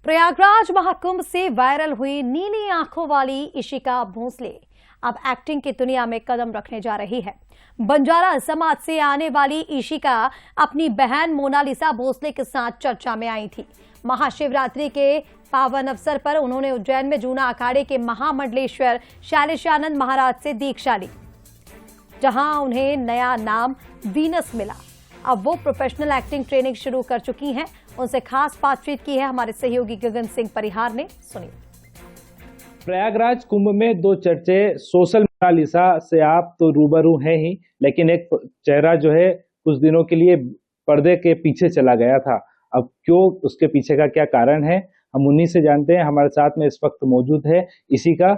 प्रयागराज महाकुंभ से वायरल हुई नीली आंखों वाली इशिका भोसले अब एक्टिंग की दुनिया में कदम रखने जा रही है। बंजारा समाज से आने वाली इशिका अपनी बहन मोनालिसा भोसले के साथ चर्चा में आई थी। महाशिवरात्रि के पावन अवसर पर उन्होंने उज्जैन में जूना अखाड़े के महामंडलेश्वर शैलेशानंद महाराज से दीक्षा ली, जहां उन्हें नया नाम वीनस मिला। अब वो प्रोफेशनल एक्टिंग ट्रेनिंग शुरू कर चुकी हैं। उनसे खास बातचीत की है हमारे सहयोगी गगन सिंह परिहार ने, सुनिए। प्रयागराज कुंभ में दो चर्चे सोशल मोनालिसा से आप तो रूबरू हैं ही, लेकिन एक चेहरा जो है कुछ दिनों के लिए पर्दे के पीछे चला गया था। अब क्यों, उसके पीछे का क्या कारण है, हम उन्हीं से जानते हैं। हमारे साथ में इस वक्त मौजूद है इशिका।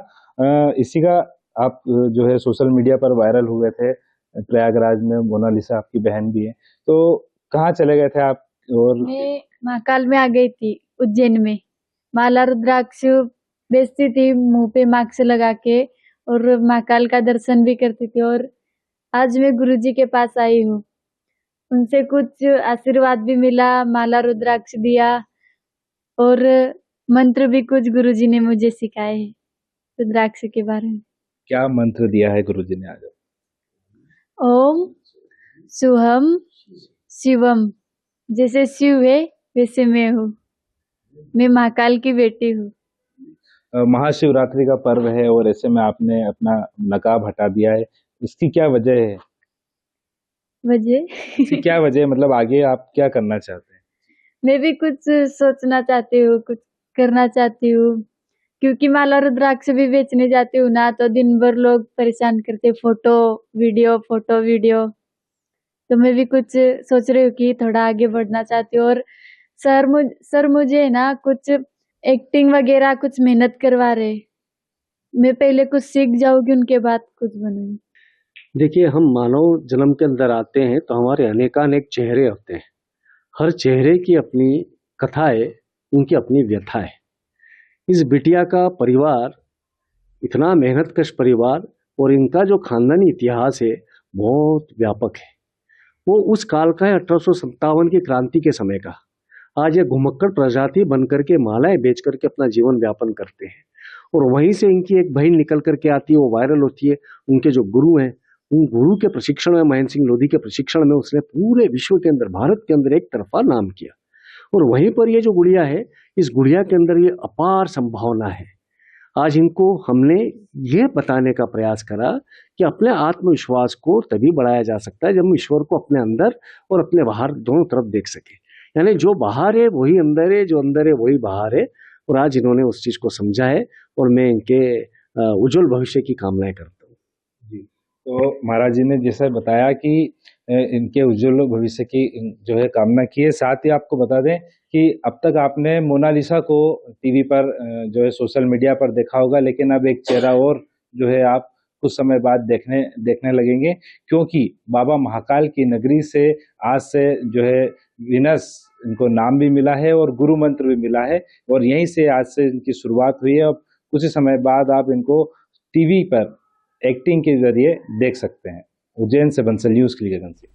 आप जो है सोशल मीडिया पर वायरल हुए थे प्रयागराज में, मोनालिसा आपकी बहन भी है, तो कहाँ चले गए थे आप? और मैं महाकाल में आ गई थी, उज्जैन में। माला रुद्राक्ष बेचती थी, मुंह पे मास्क लगा के, और महाकाल का दर्शन भी करती थी। और आज मैं गुरुजी के पास आई हूँ, उनसे कुछ आशीर्वाद भी मिला, माला रुद्राक्ष दिया और मंत्र भी कुछ गुरुजी ने मुझे सिखाए हैं रुद्राक्ष के बारे में। क्या मंत्र दिया है गुरुजी ने आज? ओम शुभम शिवम, जैसे शिव है वैसे मैं हूँ, मैं महाकाल की बेटी हूँ। महाशिवरात्रि का पर्व है और ऐसे में आपने अपना नकाब हटा दिया है, इसकी क्या वजह है? इसकी क्या वजह है, मतलब आगे आप क्या करना चाहते हैं? मैं भी कुछ सोचना चाहती हूँ, कुछ करना चाहती हूँ, क्योंकि माला रुद्राक्ष भी बेचने जाती हूँ ना, तो दिन भर लोग परेशान करते, फोटो वीडियो। तो मैं भी कुछ सोच रही हूँ कि थोड़ा आगे बढ़ना चाहती हूँ। और सर मुझे ना कुछ एक्टिंग वगैरह कुछ मेहनत करवा रहे, मैं पहले कुछ सीख जाऊंगी, उनके बाद कुछ बनूंगी। देखिए, हम मानव जन्म के अंदर आते हैं तो हमारे अनेकानेक चेहरे होते हैं। हर चेहरे की अपनी कथा है, उनकी अपनी व्यथा है। इस बिटिया का परिवार इतना मेहनतकश परिवार, और इनका जो खानदानी इतिहास है बहुत व्यापक है। वो उस काल का है, 1857 की क्रांति के समय का। आज ये घुमक्कड़ प्रजाति बन करके मालाएं बेच करके अपना जीवन व्यापन करते हैं। और वहीं से इनकी एक बहन निकल करके आती है, वो वायरल होती है। उनके जो गुरु हैं, उन गुरु के प्रशिक्षण में, महेंद्र सिंह लोधी के प्रशिक्षण में उसने पूरे विश्व के अंदर, भारत के अंदर एक तरफा नाम किया। और वहीं पर ये जो गुड़िया है, इस गुड़िया के अंदर ये अपार संभावना है। आज इनको हमने ये बताने का प्रयास करा कि अपने आत्मविश्वास को तभी बढ़ाया जा सकता है जब हम ईश्वर को अपने अंदर और अपने बाहर दोनों तरफ देख सके। यानी जो बाहर है वही अंदर है, जो अंदर है वही बाहर है। और आज इन्होंने उस चीज को समझा है और मैं इनके उज्जवल भविष्य की कामनाएं करता हूँ। जी, तो महाराज जी ने जैसा बताया कि इनके उज्जवल भविष्य की जो है कामना की है। साथ ही आपको बता दें कि अब तक आपने मोनालिसा को टीवी पर जो है सोशल मीडिया पर देखा होगा, लेकिन अब एक चेहरा और जो है आप कुछ समय बाद देखने लगेंगे, क्योंकि बाबा महाकाल की नगरी से आज से जो है वीनस इनको नाम भी मिला है और गुरु मंत्र भी मिला है, और यहीं से आज से इनकी शुरुआत हुई है। अब कुछ ही समय बाद आप इनको टीवी पर एक्टिंग के जरिए देख सकते हैं। उज्जैन से बंसल न्यूज़ के लिए गगन सिंह।